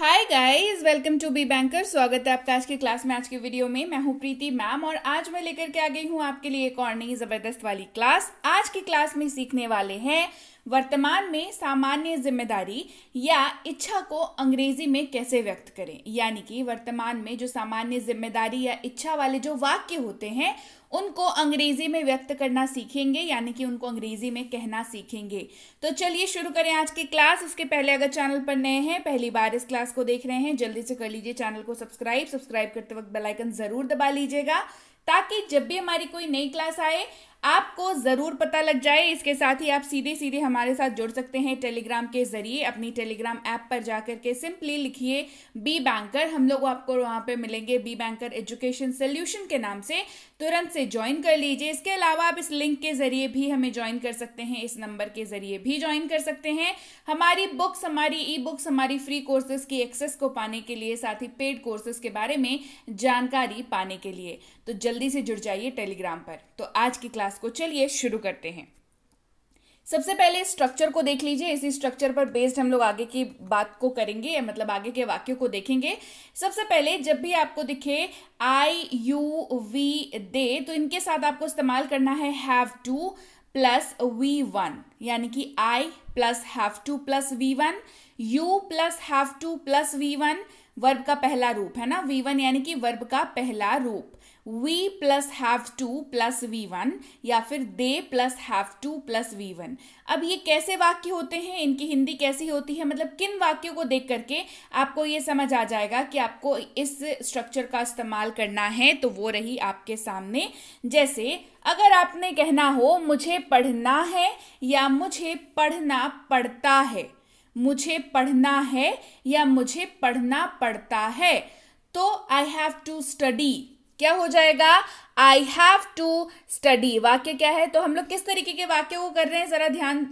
Hi guys, welcome to be banker. स्वागत है आपका आज की क्लास में। आज की वीडियो में मैं हूं प्रीति मैम और आज मैं लेकर के आ गई हूं आपके लिए एक और नई जबरदस्त वाली क्लास। आज की क्लास में सीखने वाले हैं वर्तमान में सामान्य जिम्मेदारी या इच्छा को अंग्रेजी में कैसे व्यक्त करें। यानी कि वर्तमान में जो सामान्य जिम्मेदारी या इच्छा वाले जो वाक्य होते हैं उनको अंग्रेजी में व्यक्त करना सीखेंगे, यानी कि उनको अंग्रेजी में कहना सीखेंगे। तो चलिए शुरू करें आज की क्लास। उसके पहले अगर चैनल पर नए हैं, पहली बार इस क्लास को देख रहे हैं, जल्दी से कर लीजिए चैनल को सब्सक्राइब करते वक्त बेल आइकन जरूर दबा लीजिएगा ताकि जब भी हमारी कोई नई क्लास आए आपको जरूर पता लग जाए। इसके साथ ही आप सीधे सीधे हमारे साथ जुड़ सकते हैं टेलीग्राम के जरिए। अपनी टेलीग्राम ऐप पर जाकर के सिंपली लिखिए बी बैंकर, हम लोग आपको वहां पे मिलेंगे बी बैंकर एजुकेशन सोल्यूशन के नाम से। तुरंत से ज्वाइन कर लीजिए। इसके अलावा आप इस लिंक के जरिए भी हमें ज्वाइन कर सकते हैं, इस नंबर के जरिए भी ज्वाइन कर सकते हैं। हमारी बुक्स, हमारी ई बुक्स, हमारी फ्री कोर्सेज की एक्सेस को पाने के लिए, साथ ही पेड कोर्सेज के बारे में जानकारी पाने के लिए तो जल्दी से जुड़ जाइए टेलीग्राम पर। तो आज की क्लास को चलिए शुरू करते हैं। सबसे पहले स्ट्रक्चर को देख लीजिए। इसी स्ट्रक्चर पर बेस्ड हम लोग आगे की बात को करेंगे, मतलब आगे के वाक्यों को देखेंगे। सबसे पहले जब भी आपको दिखे आई यू वी दे, तो इनके साथ आपको इस्तेमाल करना है have to plus V one, यानी कि I plus have to plus V one, you plus have to plus V one, verb का पहला रूप है ना वी वन, यानी कि वर्ब का पहला रूप। We plus have to plus V one या फिर they plus have to plus V one. अब ये कैसे वाक्य होते हैं, इनकी हिंदी कैसी होती है, मतलब किन वाक्यों को देख करके आपको ये समझ आ जाएगा कि आपको इस स्ट्रक्चर का इस्तेमाल करना है। तो वो रही आपके सामने। जैसे अगर आपने कहना हो मुझे पढ़ना है या मुझे पढ़ना पड़ता है, मुझे पढ़ना है या मुझे पढ़ना पड़ता है, तो आई हैव टू स्टडी क्या हो जाएगा, आई हैव टू स्टडी। वाक्य क्या है, तो हम लोग किस तरीके के वाक्य को कर रहे हैं जरा ध्यान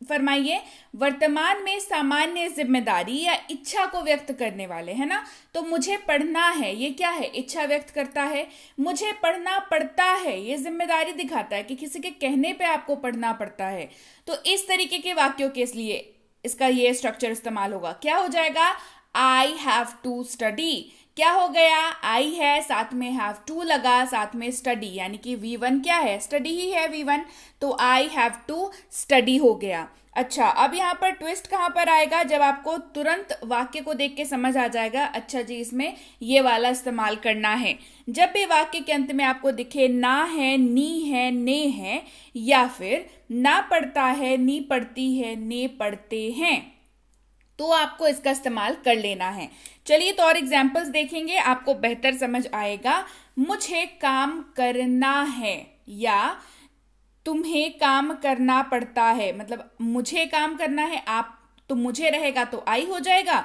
फरमाइए। वर्तमान में सामान्य जिम्मेदारी या इच्छा को व्यक्त करने वाले, है ना। तो मुझे पढ़ना है, ये क्या है, इच्छा व्यक्त करता है। मुझे पढ़ना पड़ता है, ये जिम्मेदारी दिखाता है कि किसी के कहने पे आपको पढ़ना पड़ता है। तो इस तरीके के वाक्यों के लिए इसका ये स्ट्रक्चर इस्तेमाल होगा। क्या हो जाएगा, आई हैव टू स्टडी। क्या हो गया, आई है, साथ में हैव टू लगा, साथ में स्टडी, यानी कि वी वन क्या है, स्टडी ही है वी वन। तो आई हैव टू स्टडी हो गया। अच्छा, अब यहाँ पर ट्विस्ट कहाँ पर आएगा, जब आपको तुरंत वाक्य को देख के समझ आ जाएगा अच्छा जी इसमें ये वाला इस्तेमाल करना है। जब भी वाक्य के अंत में आपको दिखे ना है, नी है, ने है, या फिर ना पढ़ता है, नी पढ़ती है, ने पढ़ते हैं, तो आपको इसका इस्तेमाल कर लेना है। चलिए तो और एग्जाम्पल्स देखेंगे, आपको बेहतर समझ आएगा। मुझे काम करना है या तुम्हें काम करना पड़ता है, मतलब मुझे काम करना है, आप तो मुझे रहेगा तो आई हो जाएगा।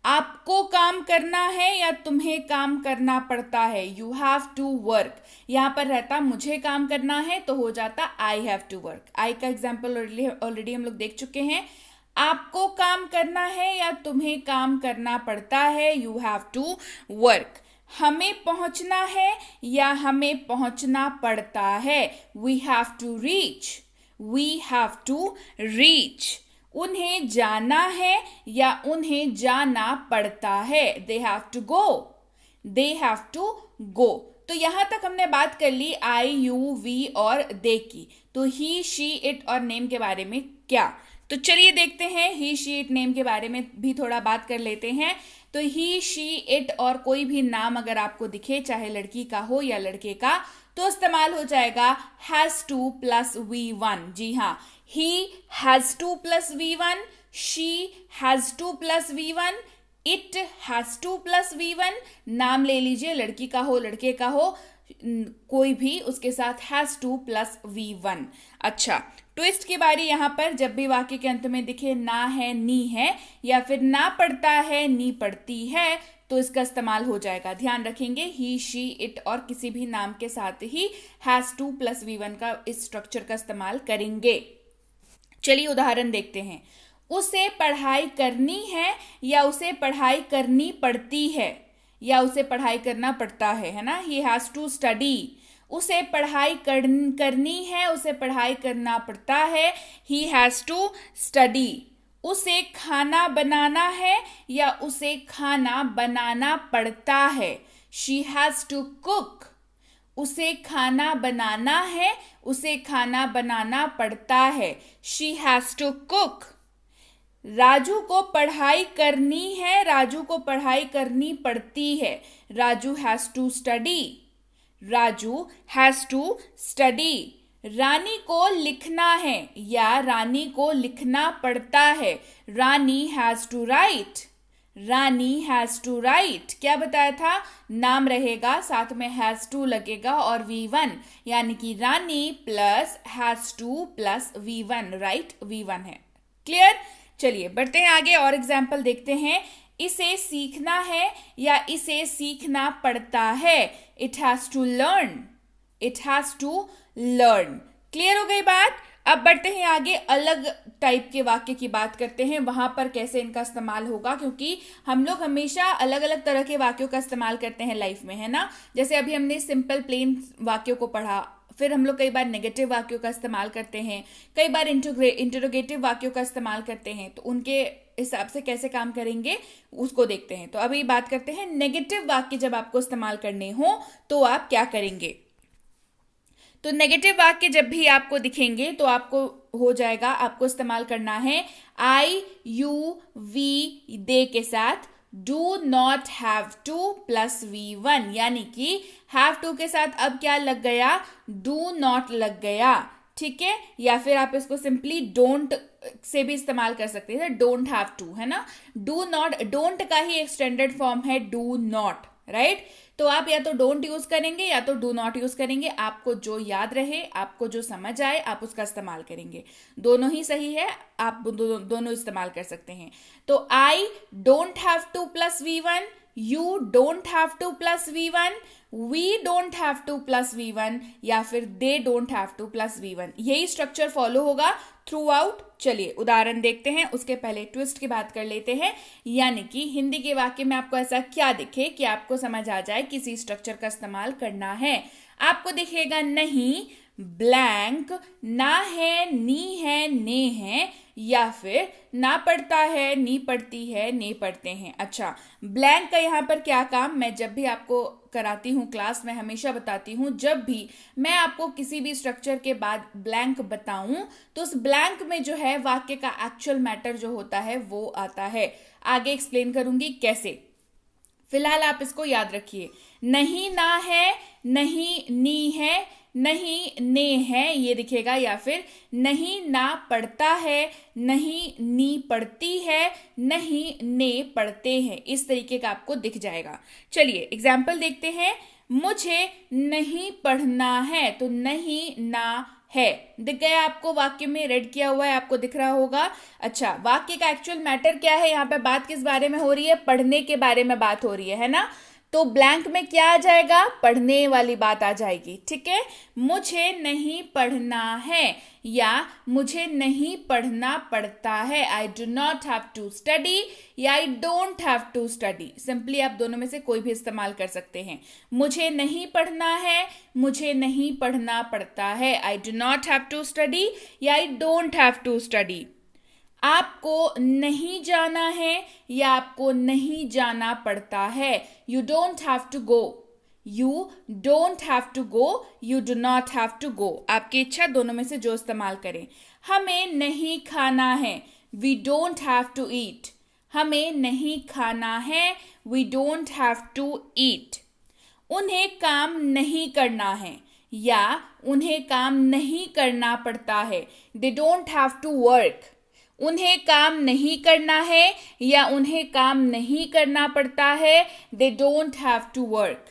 आपको काम करना है या तुम्हें काम करना पड़ता है, यू हैव टू वर्क। यहां पर रहता मुझे काम करना है तो हो जाता आई हैव टू वर्क। आई का एग्जाम्पल ऑलरेडी हम लोग देख चुके हैं। आपको काम करना है या तुम्हें काम करना पड़ता है, यू हैव टू वर्क। हमें पहुंचना है या हमें पहुंचना पड़ता है, we have to reach, we have to reach. उन्हें जाना है या उन्हें जाना पड़ता है, they have to go, they have to go. तो यहां तक हमने बात कर ली आई यू वी और दे की। तो ही शी इट और नेम के बारे में क्या, तो चलिए देखते हैं ही शी इट नेम के बारे में भी थोड़ा बात कर लेते हैं। तो ही शी इट और कोई भी नाम अगर आपको दिखे, चाहे लड़की का हो या लड़के का, तो इस्तेमाल हो जाएगा has to plus V one. जी हाँ, he has to plus V one, she has to plus V one, it has to plus V one. नाम ले लीजिए, लड़की का हो लड़के का हो, कोई भी उसके साथ has to plus V one. अच्छा, ट्विस्ट की बारी यहां पर, जब भी वाक्य के अंत में दिखे ना है, नी है, या फिर ना पढ़ता है, नी पढ़ती है, तो इसका इस्तेमाल हो जाएगा। ध्यान रखेंगे ही शी इट और किसी भी नाम के साथ ही has to plus V one का इस स्ट्रक्चर का इस्तेमाल करेंगे। चलिए उदाहरण देखते हैं। उसे पढ़ाई करनी है या उसे पढ़ाई करनी पड़ती है, या उसे पढ़ाई करना पड़ता है ना, ही हैज टू स्टडी। उसे पढ़ाई करनी है, उसे पढ़ाई करना पड़ता है, ही हैज टू स्टडी। उसे खाना बनाना है या उसे खाना बनाना पड़ता है? She has to cook. उसे खाना बनाना है, उसे खाना बनाना पड़ता है। She has to cook. Raju को पढ़ाई करनी है, राजू को पढ़ाई करनी पड़ती है। Raju has to study. Raju has to study. Rani को लिखना है या रानी को लिखना पड़ता है। Rani has to write. Rani has to write. क्या बताया था? नाम रहेगा, साथ में हैज टू लगेगा और V1, यानी कि Rani plus has to plus V1, right? V1 है। क्लियर? चलिए बढ़ते हैं आगे और एग्जाम्पल देखते हैं। इसे सीखना है या इसे सीखना पड़ता है। It has to learn. It has to learn. Clear हो गई बात? अब बढ़ते हैं आगे, अलग टाइप के वाक्य की बात करते हैं, वहां पर कैसे इनका इस्तेमाल होगा, क्योंकि हम लोग हमेशा अलग अलग तरह के वाक्यों का इस्तेमाल करते हैं लाइफ में, है ना। जैसे अभी हमने सिंपल प्लेन वाक्यों को पढ़ा, फिर हम लोग कई बार नेगेटिव वाक्यों का इस्तेमाल करते हैं, कई बार इंटरोगेटिव वाक्यों का इस्तेमाल करते हैं। तो उनके हिसाब से कैसे काम करेंगे उसको देखते हैं। तो अभी बात करते हैं नेगेटिव वाक्य जब आपको इस्तेमाल करने हो तो आप क्या करेंगे। तो नेगेटिव वाक्य जब भी आपको दिखेंगे तो आपको हो जाएगा, आपको इस्तेमाल करना है आई, यू, वी, दे के साथ do not have to plus V1, यानी कि हैव टू के साथ अब क्या लग गया? डू नॉट लग गया। ठीक है, या फिर आप इसको सिंपली डोंट से भी इस्तेमाल कर सकते हैं, डोंट हैव टू, है ना। डू नॉट, डोंट का ही एक्सटेंडेड फॉर्म है डू नॉट, राइट। तो आप या तो डोंट यूज करेंगे या तो डू नॉट यूज करेंगे, आपको जो याद रहे, आपको जो समझ आए आप उसका इस्तेमाल करेंगे। दोनों ही सही है, आप दोनों इस्तेमाल कर सकते हैं। तो I don't have to plus V1, you don't have to plus V1, we don't have to plus V1, या फिर they don't have to plus V1। यही स्ट्रक्चर फॉलो होगा थ्रू आउट। चलिए उदाहरण देखते हैं, उसके पहले ट्विस्ट की बात कर लेते हैं, यानी कि हिंदी के वाक्य में आपको ऐसा क्या दिखे कि आपको समझ आ जाए किसी स्ट्रक्चर का इस्तेमाल करना है। आपको दिखेगा नहीं, ब्लैंक, ना है, नी है, ने है, या फिर ना पढ़ता है, नी पढ़ती है, ने पढ़ते हैं। अच्छा, ब्लैंक का यहाँ पर क्या काम? मैं जब भी आपको कराती हूँ क्लास में हमेशा बताती हूँ, जब भी मैं आपको किसी भी स्ट्रक्चर के बाद ब्लैंक बताऊं तो उस ब्लैंक में जो है वाक्य का एक्चुअल मैटर जो होता है वो आता है। आगे एक्सप्लेन करूंगी कैसे। फिलहाल आप इसको याद रखिए, नहीं ना है, नहीं नी है, नहीं ने है, ये दिखेगा, या फिर नहीं ना पढ़ता है, नहीं नी पढ़ती है, नहीं ने पढ़ते हैं, इस तरीके का आपको दिख जाएगा। चलिए एग्जाम्पल देखते हैं। मुझे नहीं पढ़ना है, तो नहीं ना है दिख गया आपको, वाक्य में रेड किया हुआ है, आपको दिख रहा होगा। अच्छा, वाक्य का एक्चुअल मैटर क्या है? यहाँ पे बात किस बारे में हो रही है? पढ़ने के बारे में बात हो रही है ना। तो ब्लैंक में क्या आ जाएगा? पढ़ने वाली बात आ जाएगी। ठीक है, मुझे नहीं पढ़ना है या मुझे नहीं पढ़ना पड़ता है। I do not have to study या I don't have to study. Simply आप दोनों में से कोई भी इस्तेमाल कर सकते हैं। मुझे नहीं पढ़ना है, मुझे नहीं पढ़ना पड़ता है। I do not have to study या I don't have to study. आपको नहीं जाना है या आपको नहीं जाना पड़ता है। You don't have to go, you don't have to go, you do not have to go. आपकी इच्छा, दोनों में से जो इस्तेमाल करें। हमें नहीं खाना है, we don't have to eat. हमें नहीं खाना है, we don't have to eat. उन्हें काम नहीं करना है या उन्हें काम नहीं करना पड़ता है। They don't have to work. उन्हें काम नहीं करना है या उन्हें काम नहीं करना पड़ता है। They don't have to work.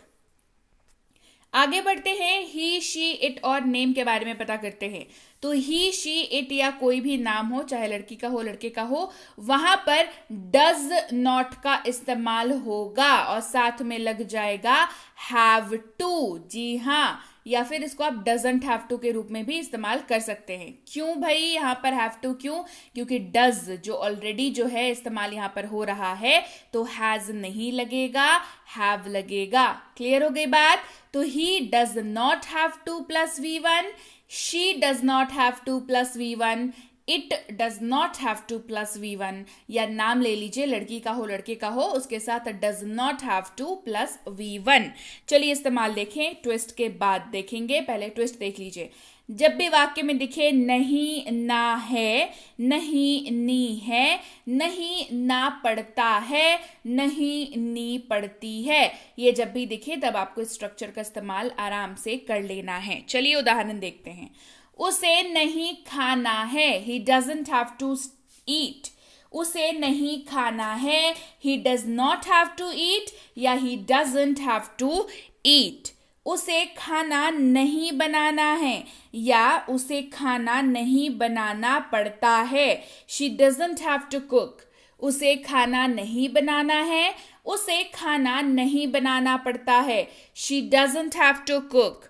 आगे बढ़ते हैं, ही, शी, इट और नेम के बारे में पता करते हैं। तो ही, शी, इट या कोई भी नाम हो, चाहे लड़की का हो लड़के का हो, वहां पर डज नॉट का इस्तेमाल होगा और साथ में लग जाएगा हैव टू। जी हाँ, या फिर इसको आप डजंट हैव टू के रूप में भी इस्तेमाल कर सकते हैं। क्यों भाई यहाँ पर हैव टू क्यों? क्योंकि डज जो ऑलरेडी जो है इस्तेमाल यहाँ पर हो रहा है, तो हैज नहीं लगेगा, हैव लगेगा। क्लियर हो गई बात? तो he does not have to plus V1, she does not have to plus V1, it does not have to plus V1, या नाम ले लीजिए, लड़की का हो लड़के का हो, उसके साथ does not have to plus V1। चलिए इस्तेमाल देखें, ट्विस्ट के बाद देखेंगे, पहले ट्विस्ट देख लीजिए। जब भी वाक्य में दिखे नहीं ना है, नहीं नी है, नहीं ना पढ़ता है, नहीं नी पढ़ती है, ये जब भी दिखे तब आपको स्ट्रक्चर का इस्तेमाल आराम से कर लेना है। चलिए उदाहरण देखते हैं। उसे नहीं खाना है, he doesn't have to eat। उसे नहीं खाना है, he does not have to eat या he doesn't have to eat। उसे खाना नहीं बनाना है या उसे खाना नहीं बनाना पड़ता है, she doesn't have to cook। उसे खाना नहीं बनाना है, उसे खाना नहीं बनाना पड़ता है, she doesn't have to cook।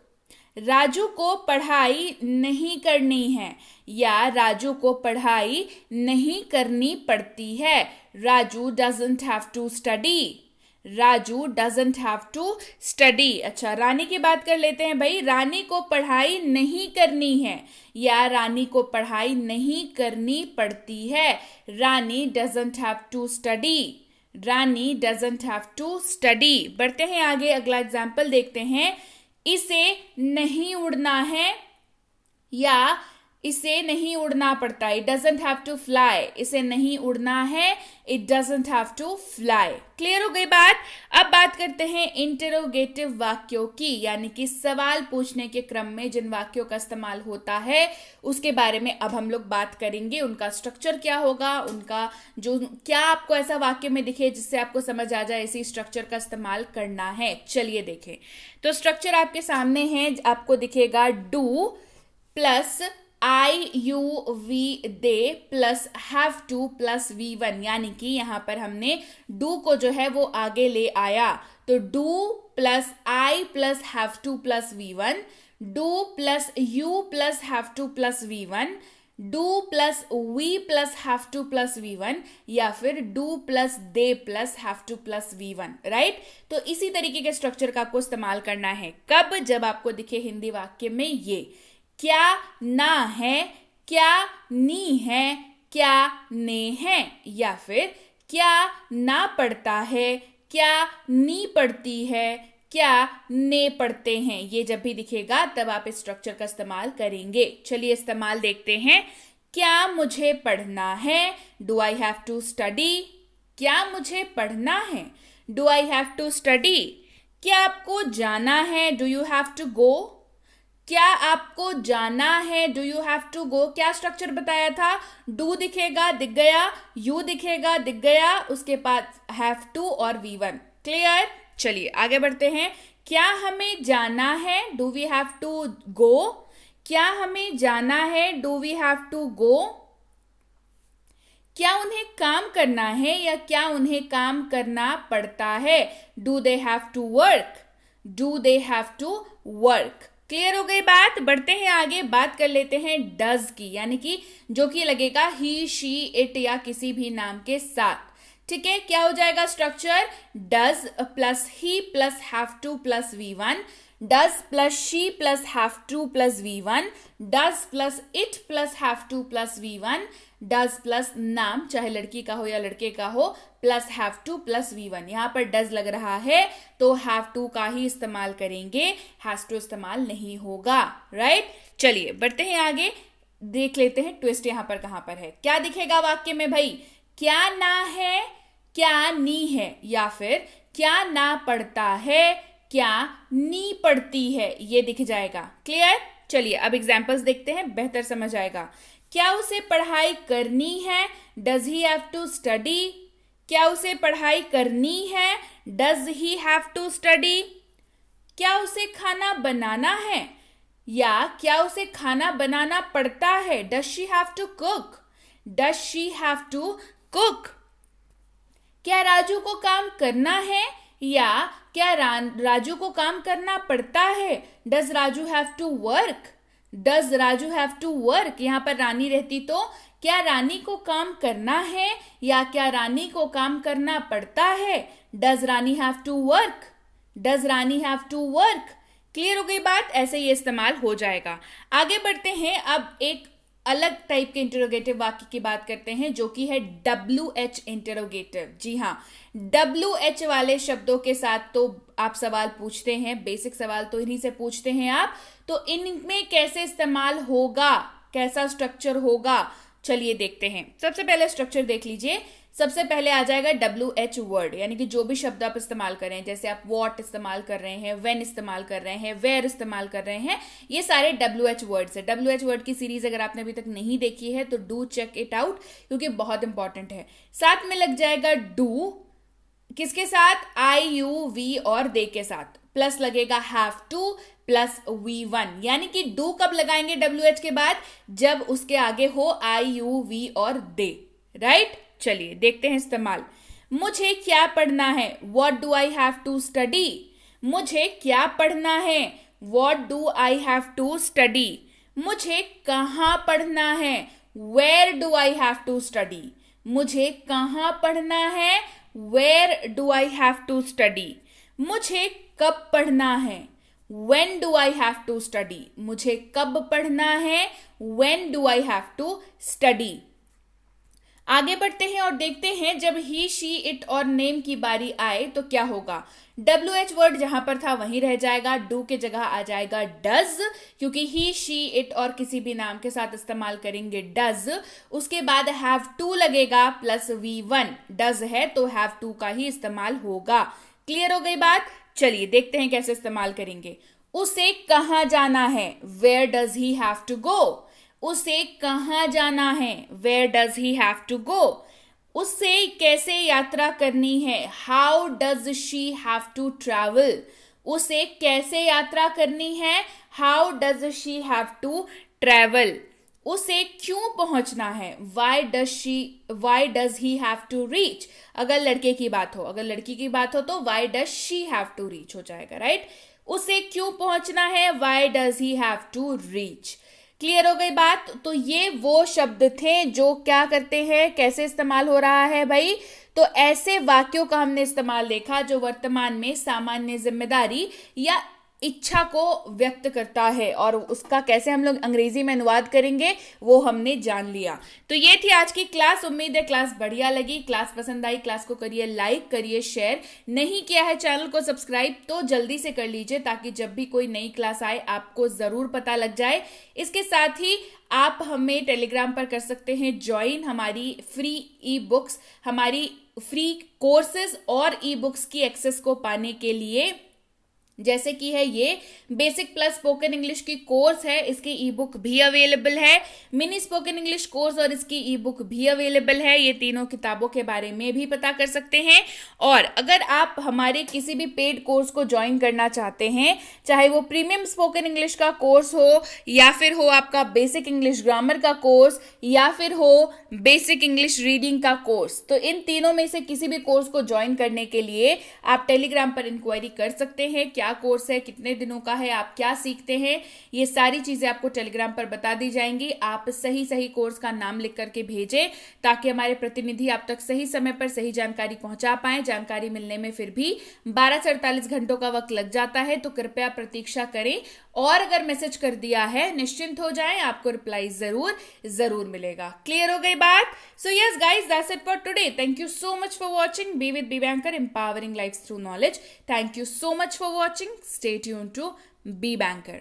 Raju को पढ़ाई नहीं करनी है या राजू को पढ़ाई नहीं करनी पड़ती है, Raju doesn't have to study. Raju doesn't have to study. अच्छा, रानी की बात कर लेते हैं भाई। रानी को पढ़ाई नहीं करनी है या रानी को पढ़ाई नहीं करनी पड़ती है, Rani doesn't have to study. Rani doesn't have to study. बढ़ते हैं आगे, अगला एग्जाम्पल देखते हैं। इसे नहीं उड़ना है या इसे नहीं उड़ना पड़ता, it doesn't have to fly. इसे नहीं उड़ना है, it doesn't have to fly. Clear हो गई बात। अब बात करते हैं इंटरोगेटिव वाक्यों की, यानी कि सवाल पूछने के क्रम में जिन वाक्यों का इस्तेमाल होता है उसके बारे में अब हम लोग बात करेंगे। उनका स्ट्रक्चर क्या होगा, उनका जो क्या आपको ऐसा वाक्य में दिखे जिससे आपको समझ आ जाए इसी स्ट्रक्चर का इस्तेमाल करना है। चलिए देखें, तो स्ट्रक्चर आपके सामने है, आपको दिखेगा do plus I you we they plus have to plus V1, यानी कि यहां पर हमने डू को जो है वो आगे ले आया, तो do plus I plus have to plus V1, do plus you plus have to plus V1, do plus we plus have to plus V1, या फिर do plus they plus have to plus V1, right. तो इसी तरीके के structure का आपको इस्तेमाल करना है। कब? जब आपको दिखे हिंदी वाक्य में ये क्या ना है, क्या नी है, क्या ने है, या फिर क्या ना पढ़ता है, क्या नी पढ़ती है, क्या ने पढ़ते हैं। ये जब भी दिखेगा तब आप इस स्ट्रक्चर का इस्तेमाल करेंगे। चलिए इस्तेमाल देखते हैं। क्या मुझे पढ़ना है, do I have to study. क्या मुझे पढ़ना है, do I have to study. क्या आपको जाना है, do you have to go. क्या आपको जाना है, do you have to go. क्या स्ट्रक्चर बताया था, डू दिखेगा दिख गया, यू दिखेगा दिख गया, उसके बाद हैव टू और V1। क्लियर। चलिए आगे बढ़ते हैं। क्या हमें जाना है, do we have to go. क्या हमें जाना है, do we have to go. क्या उन्हें काम करना है या क्या उन्हें काम करना पड़ता है, do they have to work. Do they have to work. Clear हो गई बात। बढ़ते हैं आगे, बात कर लेते हैं डज की, यानी कि जो कि लगेगा ही शी इट या किसी भी नाम के साथ। ठीक है, क्या हो जाएगा structure, does plus he plus have to plus V1, does plus she plus have to plus V1, does plus it plus have to plus V1, does plus नाम चाहे लड़की का हो या लड़के का हो plus have to plus V1। यहां पर डज लग रहा है तो हैव टू का ही इस्तेमाल करेंगे, हैज टू इस्तेमाल नहीं होगा, राइट। चलिए बढ़ते हैं आगे, देख लेते हैं ट्विस्ट यहां पर कहां पर है। क्या दिखेगा वाक्य में भाई, क्या ना है, क्या नी है, या फिर क्या ना पढ़ता है, क्या नी पढ़ती है, ये दिख जाएगा। क्लियर। चलिए अब एग्जांपल्स देखते हैं, बेहतर समझ आएगा। क्या उसे पढ़ाई करनी है, does he have to study. क्या उसे पढ़ाई करनी है, does he have to study. क्या उसे खाना बनाना है या क्या उसे खाना बनाना पड़ता है, does she have to cook. Does she have to cook. क्या राजू को काम करना है या क्या राजू को काम करना पड़ता है, does Raju have to work. Does Raju have to work. यहां पर रानी रहती तो क्या रानी को काम करना है या क्या रानी को काम करना पड़ता है, does Rani have to work. Does Rani have to work. Clear हो गई बात। ऐसे ये इस्तेमाल हो जाएगा। आगे बढ़ते हैं, अब एक अलग टाइप के इंटरोगेटिव वाक्य की बात करते हैं जो कि है WH इंटरोगेटिव। जी हाँ, WH वाले शब्दों के साथ तो आप सवाल पूछते हैं, बेसिक सवाल तो इन्हीं से पूछते हैं आप। तो इनमें कैसे इस्तेमाल होगा, कैसा स्ट्रक्चर होगा, चलिए देखते हैं। सबसे पहले स्ट्रक्चर देख लीजिए। सबसे पहले आ जाएगा WH वर्ड, यानी कि जो भी शब्द आप इस्तेमाल कर रहे हैं, जैसे आप वॉट इस्तेमाल कर रहे हैं, व्हेन इस्तेमाल कर रहे हैं, वेयर इस्तेमाल कर रहे हैं, ये सारे WH वर्ड्स है। WH वर्ड की सीरीज अगर आपने अभी तक नहीं देखी है तो डू चेक इट आउट, क्योंकि बहुत इंपॉर्टेंट है। साथ में लग जाएगा डू, किसके साथ, IUV और दे के साथ, प्लस लगेगा हैव टू प्लस V1, यानी कि डू कब लगाएंगे WH के बाद, जब उसके आगे हो IUV और दे, राइट। चलिए देखते हैं इस्तेमाल। मुझे क्या पढ़ना है, what do I have to study. मुझे क्या पढ़ना है, what do I have to study. मुझे कहाँ पढ़ना है, where do I have to study. मुझे कहाँ पढ़ना है, where do I have to study. मुझे कब पढ़ना है, when do I have to study। मुझे कब पढ़ना है, when do I have to study। आगे बढ़ते हैं और देखते हैं जब ही, शी, इट और नेम की बारी आए तो क्या होगा। WH वर्ड जहां पर था वहीं रह जाएगा, डू के जगह आ जाएगा डज, क्योंकि ही, शी, इट और किसी भी नाम के साथ इस्तेमाल करेंगे डज। उसके बाद हैव टू लगेगा प्लस V1, डज है तो हैव टू का ही इस्तेमाल होगा। क्लियर हो गई बात। चलिए देखते हैं कैसे इस्तेमाल करेंगे। उसे कहाँ जाना है, where does he have to go. उसे कहाँ जाना है, where does he have to go. उसे कैसे यात्रा करनी है, how does she have to travel. उसे कैसे यात्रा करनी है, how does she have to travel. उसे क्यों पहुंचना है, why does he have to reach. अगर लड़के की बात हो, अगर लड़की की बात हो तो why does she have to reach हो जाएगा, राइट। उसे क्यों पहुंचना है, why does he have to reach. Clear हो गई बात। तो ये वो शब्द थे जो क्या करते हैं, कैसे इस्तेमाल हो रहा है भाई। तो ऐसे वाक्यों का हमने इस्तेमाल देखा जो वर्तमान में सामान्य जिम्मेदारी या इच्छा को व्यक्त करता है, और उसका कैसे हम लोग अंग्रेजी में अनुवाद करेंगे वो हमने जान लिया। तो ये थी आज की क्लास। उम्मीद है क्लास बढ़िया लगी, क्लास पसंद आई। क्लास को करिए लाइक, करिए शेयर। नहीं किया है चैनल को सब्सक्राइब तो जल्दी से कर लीजिए, ताकि जब भी कोई नई क्लास आए आपको जरूर पता लग जाए। इसके साथ ही आप हमें टेलीग्राम पर कर सकते हैं ज्वाइन। हमारी फ्री ई बुक्स, हमारी फ्री कोर्सेज और ई बुक्स की एक्सेस को पाने के लिए, जैसे कि है ये बेसिक प्लस स्पोकन इंग्लिश की कोर्स है, इसकी ई बुक भी अवेलेबल है। मिनी स्पोकन इंग्लिश कोर्स और इसकी ई बुक भी अवेलेबल है। ये तीनों किताबों के बारे में भी पता कर सकते हैं। और अगर आप हमारे किसी भी पेड कोर्स को ज्वाइन करना चाहते हैं, चाहे वो प्रीमियम स्पोकन इंग्लिश का कोर्स हो, या फिर हो आपका बेसिक इंग्लिश ग्रामर का कोर्स, या फिर हो बेसिक इंग्लिश रीडिंग का कोर्स, तो इन तीनों में से किसी भी कोर्स को ज्वाइन करने के लिए आप टेलीग्राम पर इंक्वायरी कर सकते हैं। क्या कोर्स है, कितने दिनों का है, आप क्या सीखते हैं, ये सारी चीजें आपको टेलीग्राम पर बता दी जाएंगी। आप सही सही कोर्स का नाम लिख करके भेजें, ताकि हमारे प्रतिनिधि आप तक सही समय पर सही जानकारी पहुंचा पाएं। जानकारी मिलने में फिर भी 12 से 48 घंटों का वक्त लग जाता है, तो कृपया प्रतीक्षा करें। और अगर मैसेज कर दिया है, निश्चिंत हो जाएं, आपको रिप्लाई जरूर मिलेगा। क्लियर हो गई बात। So yes guys, that's it for today. Thank you so much for watching be with be banker, empowering lives through knowledge. Thank you so much for watching. Stay tuned to Be Banker.